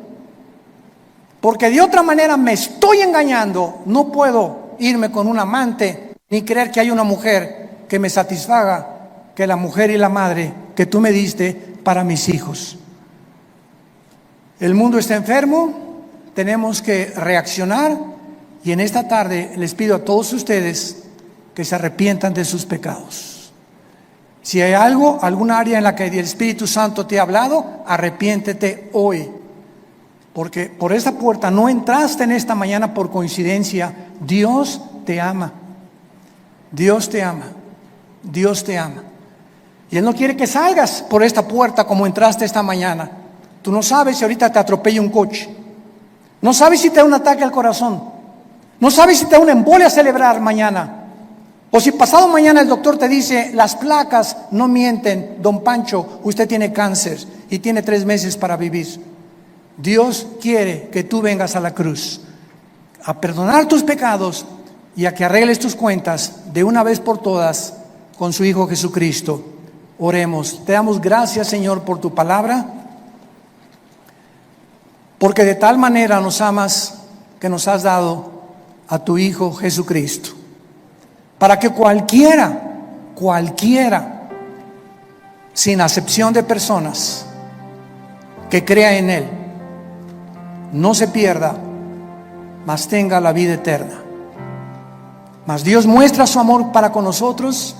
porque de otra manera me estoy engañando. No puedo irme con un amante ni creer que hay una mujer que me satisfaga, que la mujer y la madre que tú me diste para mis hijos. El mundo está enfermo, tenemos que reaccionar, y en esta tarde les pido a todos ustedes que se arrepientan de sus pecados. Si hay alguna área en la que el Espíritu Santo te ha hablado, arrepiéntete hoy. Porque por esta puerta no entraste en esta mañana por coincidencia. Dios te ama. Dios te ama. Dios te ama. Y Él no quiere que salgas por esta puerta como entraste esta mañana. Tú no sabes si ahorita te atropella un coche. No sabes si te da un ataque al corazón. No sabes si te da una embolia cerebral mañana. O si pasado mañana el doctor te dice, las placas no mienten, don Pancho, usted tiene cáncer y tiene 3 meses para vivir. Dios quiere que tú vengas a la cruz a perdonar tus pecados y a que arregles tus cuentas de una vez por todas con su Hijo Jesucristo. Oremos. Te damos gracias, Señor, por tu palabra, porque de tal manera nos amas que nos has dado a tu Hijo Jesucristo, para que cualquiera, sin acepción de personas, que crea en Él, no se pierda, mas tenga la vida eterna. Mas Dios muestra su amor para con nosotros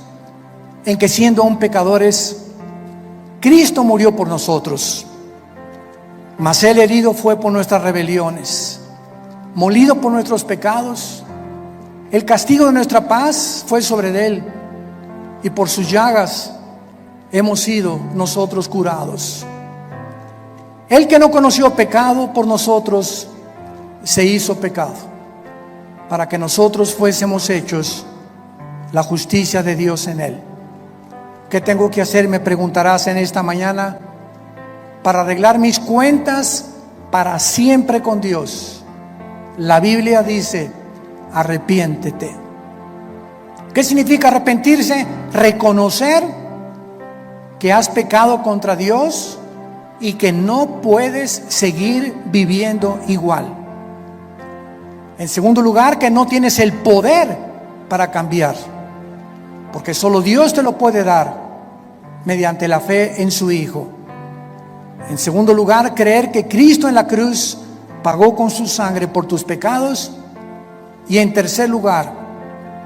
en que, siendo aún pecadores, Cristo murió por nosotros. Mas Él herido fue por nuestras rebeliones, molido por nuestros pecados. El castigo de nuestra paz fue sobre Él, y por sus llagas hemos sido nosotros curados. Él, que no conoció pecado, por nosotros se hizo pecado, para que nosotros fuésemos hechos la justicia de Dios en Él. ¿Qué tengo que hacer? Me preguntarás en esta mañana, para arreglar mis cuentas para siempre con Dios. La Biblia dice, arrepiéntete. ¿Qué significa arrepentirse? Reconocer que has pecado contra Dios y que no puedes seguir viviendo igual. En segundo lugar, que no tienes el poder para cambiar, porque solo Dios te lo puede dar mediante la fe en su Hijo. En segundo lugar, creer que Cristo en la cruz pagó con su sangre por tus pecados. Y en tercer lugar,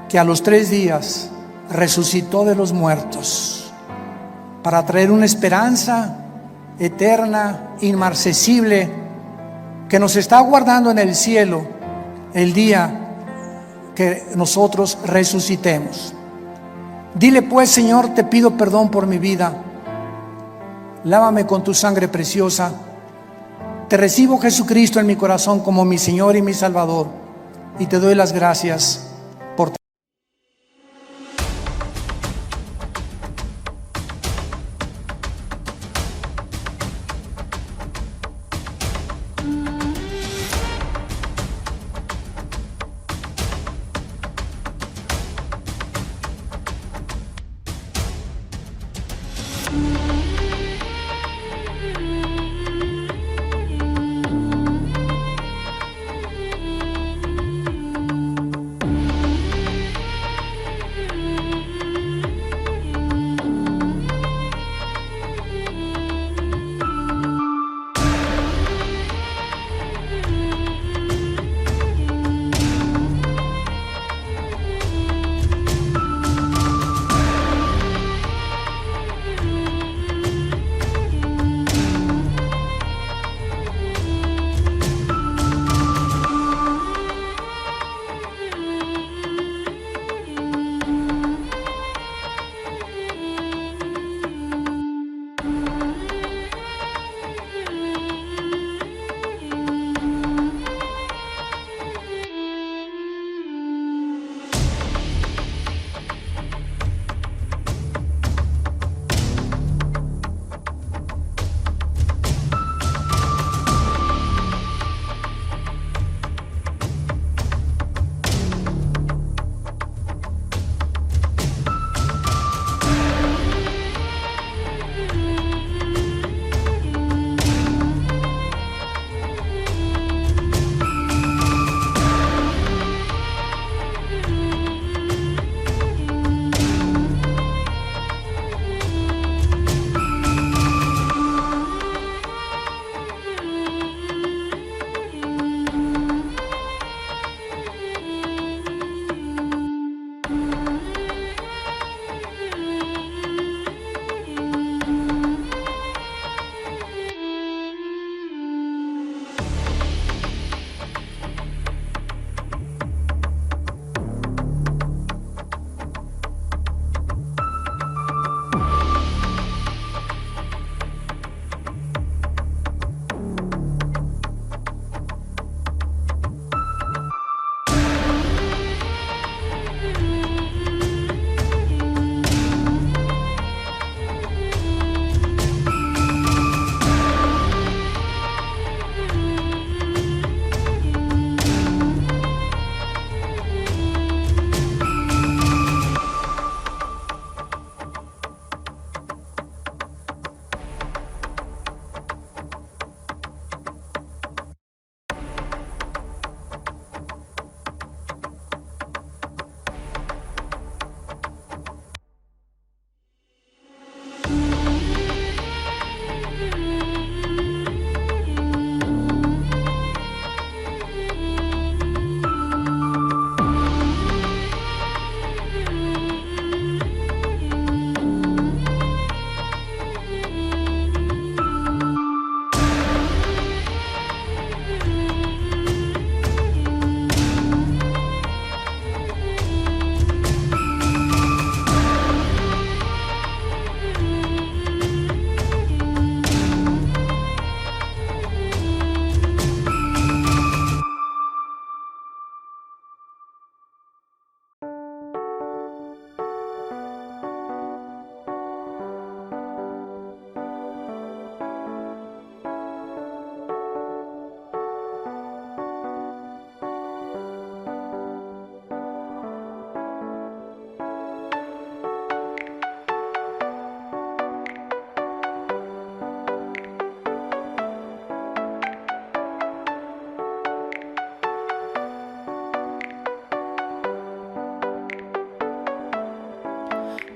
que a los 3 días resucitó de los muertos para traer una esperanza eterna, inmarcesible, que nos está aguardando en el cielo, el día que nosotros resucitemos. Dile pues: Señor, te pido perdón por mi vida, lávame con tu sangre preciosa. Te recibo, Jesucristo, en mi corazón como mi Señor y mi Salvador, y te doy las gracias por tu.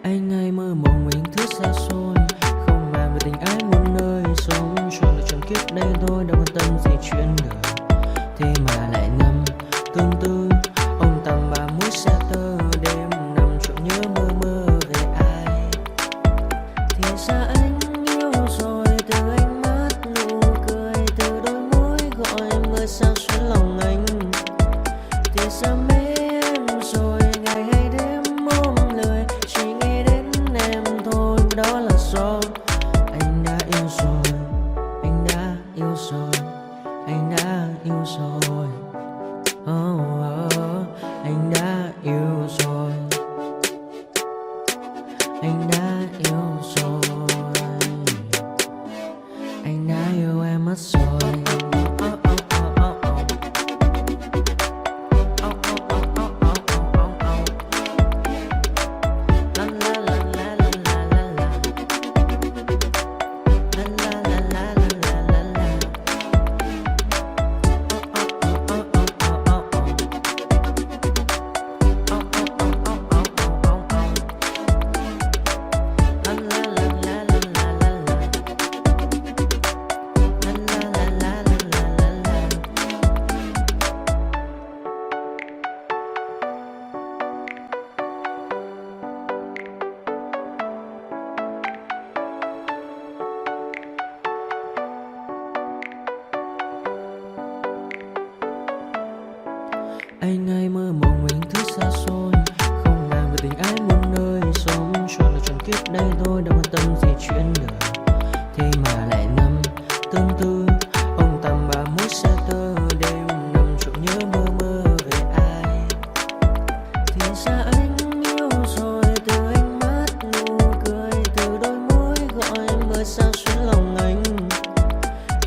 Anh ơi mơ mộng mình thứ xa xôi, không màng về tình ái muôn nơi, sống cho được trong kiếp đây thôi, đâu quan tâm gì chuyện đời. Thế mà lại ngâm tương tư ông tầm và mũi xa tơ, đêm nằm trộm nhớ mơ mơ về ai. Thì ra anh yêu rồi, từ ánh mắt nụ cười, từ đôi môi gọi mưa sao xuyến lòng anh. Anh ai mơ mộng mình thứ xa xôi, không màng về tình ái muôn nơi. Sống trọn là trọn kiếp đây thôi, đâu quan tâm gì chuyện đời. Thế mà lại nằm tương tư, ông tầm bà mút xe tơ. Đêm nằm trộm nhớ mơ mơ về ai. Thì ra anh yêu rồi, từ ánh mắt nụ cười, từ đôi môi gọi mưa sao xuyến lòng anh.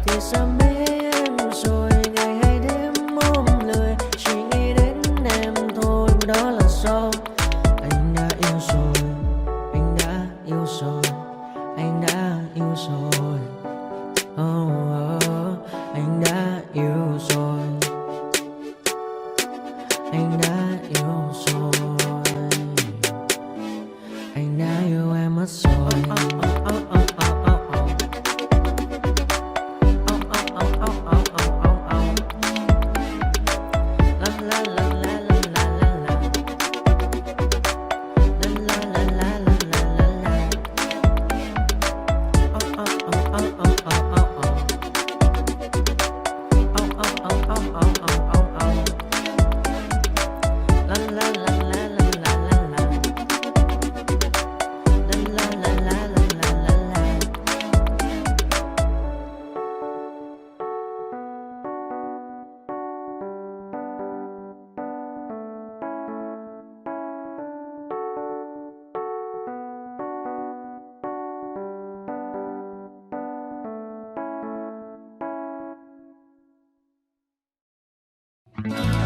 Thì ra mê em rồi, ngày hay đêm ôm lời, chỉ nghĩ đến em thôi. Đó là do anh đã yêu rồi, anh đã yêu rồi, anh đã yêu rồi. Oh, oh, anh đã yêu rồi, anh đã yêu rồi, anh đã yêu em mất rồi. Thank you.